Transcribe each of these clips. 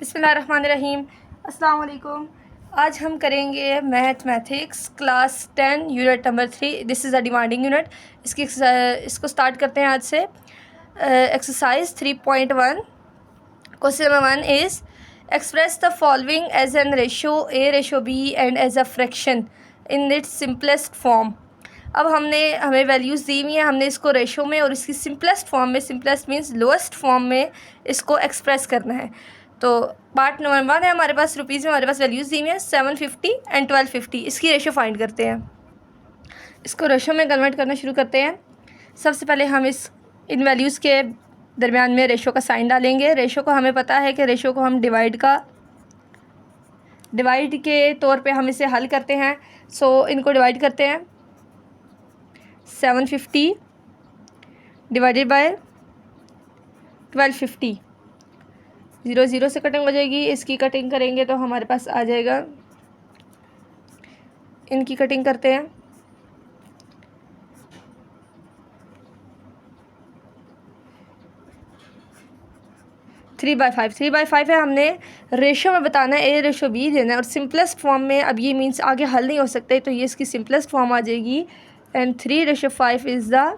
बिस्मिल्लाहिर्रहमानिर्रहीम। अस्सलाम वालेकुम। आज हम करेंगे mathematics class 10 unit number 3। This is a demanding unit. इसको स्टार्ट करते हैं आज से। Exercise 3.1। Question number 1 is express the following as an ratio A ratio B and as a fraction in its simplest form. अब हमें values दी हुई हैं, हमने इसको रेशो में और इसकी सिंपलेस्ट फॉर्म में, सिंपलेस्ट मीन्स लोएस्ट फॉर्म में इसको एक्सप्रेस करना है। तो पार्ट नंबर 1 है हमारे पास, रुपीज़ में हमारे पास वैल्यूज़ दी हुई हैं 750 एंड 1250। इसकी रेशो फाइंड करते हैं। इसको रेशो में कन्वर्ट करना शुरू करते हैं। सबसे पहले हम इन वैल्यूज़ के दरमियान में रेशो का साइन डालेंगे। रेशो को हमें पता है कि रेशो को हम डिवाइड के तौर पे हम इसे हल करते हैं। सो इनको डिवाइड करते हैं। 750 डिवाइडेड बाय 1250, 0 0 से कटिंग हो जाएगी। इसकी कटिंग करेंगे तो हमारे पास आ जाएगा, इनकी कटिंग करते हैं। थ्री बाई फाइव है। हमने रेशो में बताना है, ए रेशो बी देना है और सिंपलेस्ट फॉर्म में। अब ये मीन्स आगे हल नहीं हो सकते, तो ये इसकी सिंपलेस्ट फॉर्म आ जाएगी एंड 3/5 इज़ द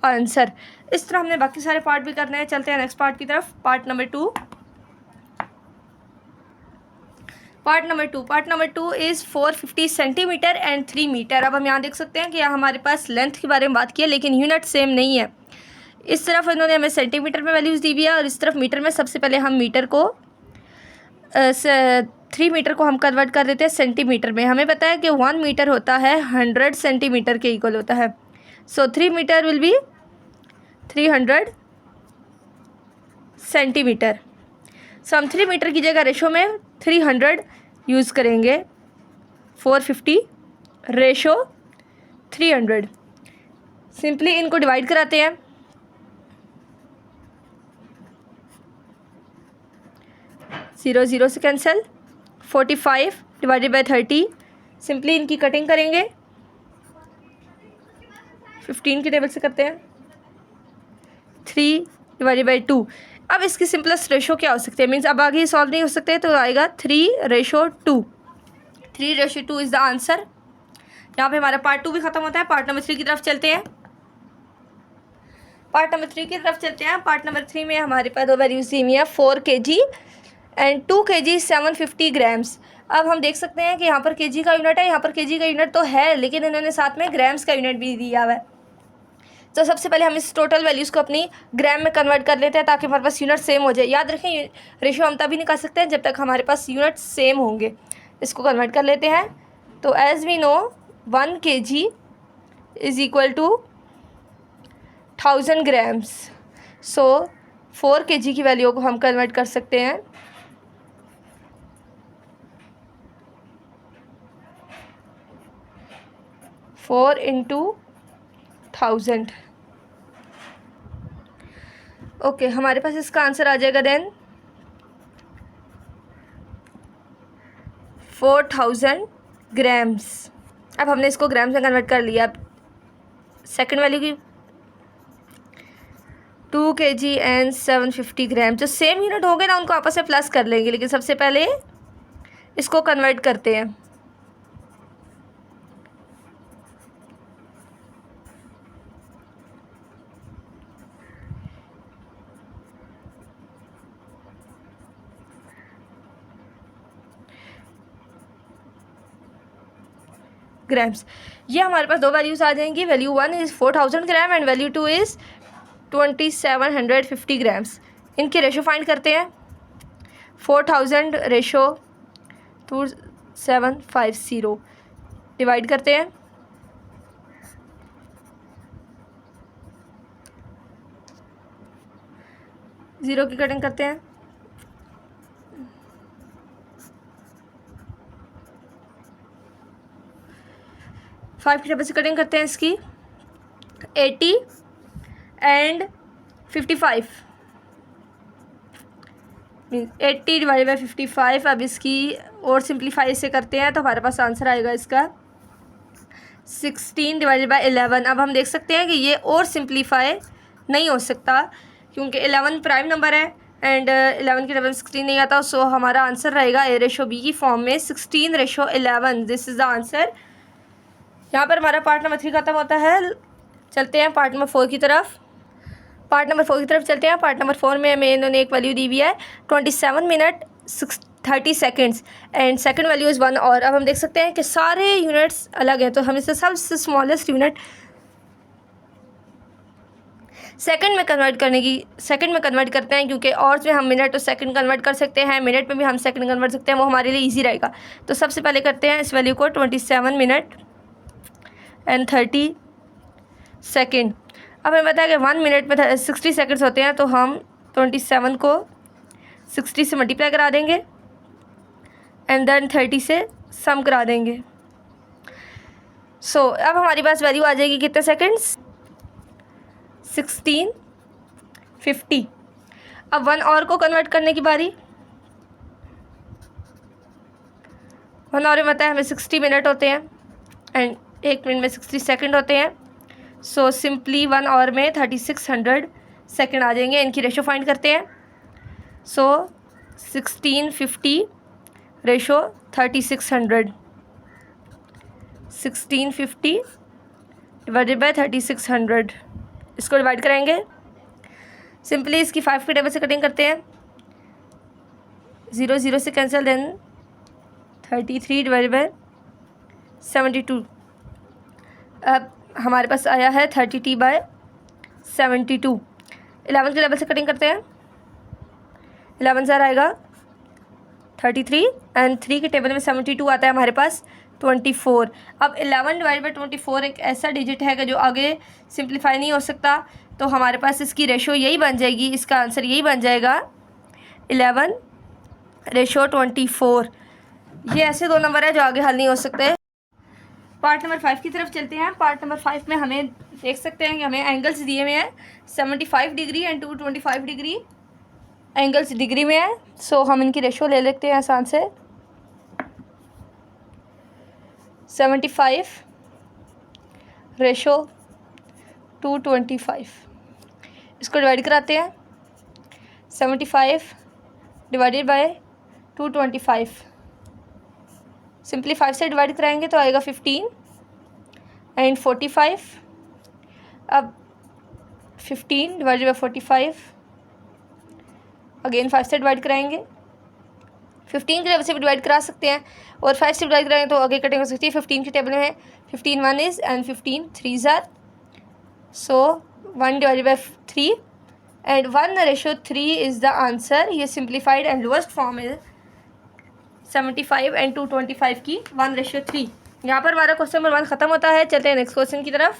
आंसर। इस तरह हमने बाकी सारे पार्ट भी करने हैं। चलते हैं नेक्स्ट पार्ट की तरफ। Part number two is 450 centimetre and 3 metre. अब हम यहाँ देख सकते हैं कि यहाँ हमारे पास लेंथ के बारे में बात की है, लेकिन यूनिट सेम नहीं है। इस तरफ इन्होंने हमें सेंटीमीटर में वैल्यूज़ दी हुई है और इस तरफ मीटर में। सबसे पहले हम 3 मीटर को हम कन्वर्ट कर देते हैं सेंटीमीटर में। हमें पता है कि 1 मीटर होता है 100 सेंटीमीटर के इक्वल होता है। सो 3 मीटर विल बी 300 सेंटीमीटर। सो हम 3 मीटर की जगह रेशो में 300 यूज़ करेंगे। 450 रेशो 300। सिंपली इनको डिवाइड कराते हैं। 0 0 से कैंसिल। 45 divided by 30। सिंपली इनकी कटिंग करेंगे। 15 के टेबल से करते हैं। 3 डिवाइडेड बाई 2। अब इसकी सिंपलेस्ट रेशो क्या हो सकती है, मीन्स अब आगे सॉल्व नहीं हो सकते, तो आएगा 3/2। 3/2 इज़ द आंसर। यहाँ पे हमारा पार्ट 2 भी ख़त्म होता है। पार्ट नंबर 3 की तरफ चलते हैं। पार्ट नंबर 3 में हमारे पास दो वैल्यूज दी हुई है, 4 kg एंड 2 kg 750 ग्राम्स। अब हम देख सकते हैं कि यहाँ पर kg का यूनिट है, यहाँ पर kg का यूनिट तो है, लेकिन इन्होंने साथ में ग्राम्स का यूनिट भी दिया हुआ है। तो सबसे पहले हम इस टोटल वैल्यूज़ को अपनी ग्राम में कन्वर्ट कर लेते हैं, ताकि हमारे पास यूनिट सेम हो जाए। याद रखें, रेशो हम तभी निकाल सकते हैं जब तक हमारे पास यूनिट सेम होंगे। इसको कन्वर्ट कर लेते हैं। तो as we know 1 kg is equal to 1000 grams. So 4 kg की वैल्यू को हम कन्वर्ट कर सकते हैं 4 × 1000। ओके, हमारे पास इसका आंसर आ जाएगा देन 4000 ग्राम्स। अब हमने इसको ग्राम्स में कन्वर्ट कर लिया। अब सेकंड वैल्यू की 2 kg एंड 750 ग्राम, जो सेम यूनिट होंगे ना उनको आपस में प्लस कर लेंगे, लेकिन सबसे पहले इसको कन्वर्ट करते हैं। ग्राम्स, ये हमारे पास दो वैल्यूज़ आ जाएंगी। Value 1 is 4000 gram and value 2 is 2750 grams. इनकी रेशो फाइंड करते हैं। 4000 रेशो 2750 डिवाइड करते हैं। ज़ीरो की कटिंग करते हैं। 5 की टेबल से कटिंग करते हैं इसकी। 80 एंड 55 मीन्स 80 डिवाइड बाई 55। अब इसकी और सिंप्लीफाई से करते हैं तो हमारे पास आंसर आएगा इसका 16 डिवाइडेड बाई 11। अब हम देख सकते हैं कि ये और सिंप्लीफाई नहीं हो सकता, क्योंकि 11 प्राइम नंबर है एंड 11 की टेबल में 16 नहीं आता, सो हमारा आंसर रहेगा A/B की फॉर्म में 16/11। This is the answer. यहाँ पर हमारा पार्ट नंबर 3 ख़त्म होता है। चलते हैं पार्ट नंबर 4 की तरफ। पार्ट नंबर 4 की तरफ चलते हैं। पार्ट नंबर 4 में हमें इन्होंने एक वैल्यू दी हुई है 27 minute 30 seconds and second value is 1 और। अब हम देख सकते हैं कि सारे यूनिट्स अलग हैं, तो हम इसे सबसे स्मॉलेस्ट यूनिट सेकंड में कन्वर्ट करते हैं, क्योंकि और में हम मिनट और सेकंड कन्वर्ट कर सकते हैं, मिनट में भी हम सेकंड कन्वर्ट सकते हैं, वो हमारे लिए इजी रहेगा। तो सबसे पहले करते हैं इस वैल्यू को 27 मिनट एंड 30 सेकेंड। अब हमें पता है कि 1 मिनट में 60 सेकेंड्स होते हैं, तो हम 27 को 60 से मल्टीप्लाई करा देंगे एंड देन 30 से सम करा देंगे। सो अब हमारे पास वैल्यू आ जाएगी कितने सेकेंड्स, 1650। अब 1 और को कन्वर्ट करने की बारी। 1 और में बताया हमें 60 मिनट होते हैं एंड 1 मिनट में 60 सेकेंड होते हैं। सो सिंपली 1 और में 3600 सेकेंड आ जाएंगे। इनकी रेशो फाइंड करते हैं। सो 1650 रेशो 3600, 1650 डिवाइडेड बाय 3600, इसको डिवाइड करेंगे। सिंपली इसकी 5 की टेबल से कटिंग करते हैं, 0 0 से कैंसिल, देन 33 डिवाइडेड बाय 72। अब हमारे पास आया है 30t/72। 11 के टेबल से कटिंग करते हैं, 11 से आएगा 33 एंड 3 के टेबल में 72 आता है हमारे पास 24। अब 11 डिवाइड बाई 24 एक ऐसा डिजिट है कि जो आगे सिंप्लीफाई नहीं हो सकता, तो हमारे पास इसकी रेशो यही बन जाएगी, इसका आंसर यही बन जाएगा 11/24। ये ऐसे 2 नंबर है जो आगे हल नहीं हो सकते। पार्ट नंबर 5 की तरफ चलते हैं। पार्ट नंबर 5 में हमें देख सकते हैं कि हमें एंगल्स दिए हुए हैं 75 degree and 225 degree. Angles degree में है, सो हम इनकी रेशो ले लेते हैं आसान से। 75 रेशो 225, इसको डिवाइड कराते हैं। 75 डिवाइडेड बाय 225, सिंपली 5 से डिवाइड कराएंगे तो आएगा 15 एंड 45। अब 15 डिवाइडेड बाय 45, अगेन 5 से डिवाइड कराएंगे। 15 के टेबल से भी डिवाइड करा सकते हैं और 5 से डिवाइड कराएंगे तो आगे कटिंग हो सकती है। 15 के टेबल में 15 1 is and 15 3 are, so 1 divided by 3 and 1/3 is the answer. ये सिंप्लीफाइड एंड लोएस्ट फॉर्म है 75 एंड 225 की 1/3। यहाँ पर हमारा क्वेश्चन नंबर 1 ख़त्म होता है। चलते हैं नेक्स्ट क्वेश्चन की तरफ।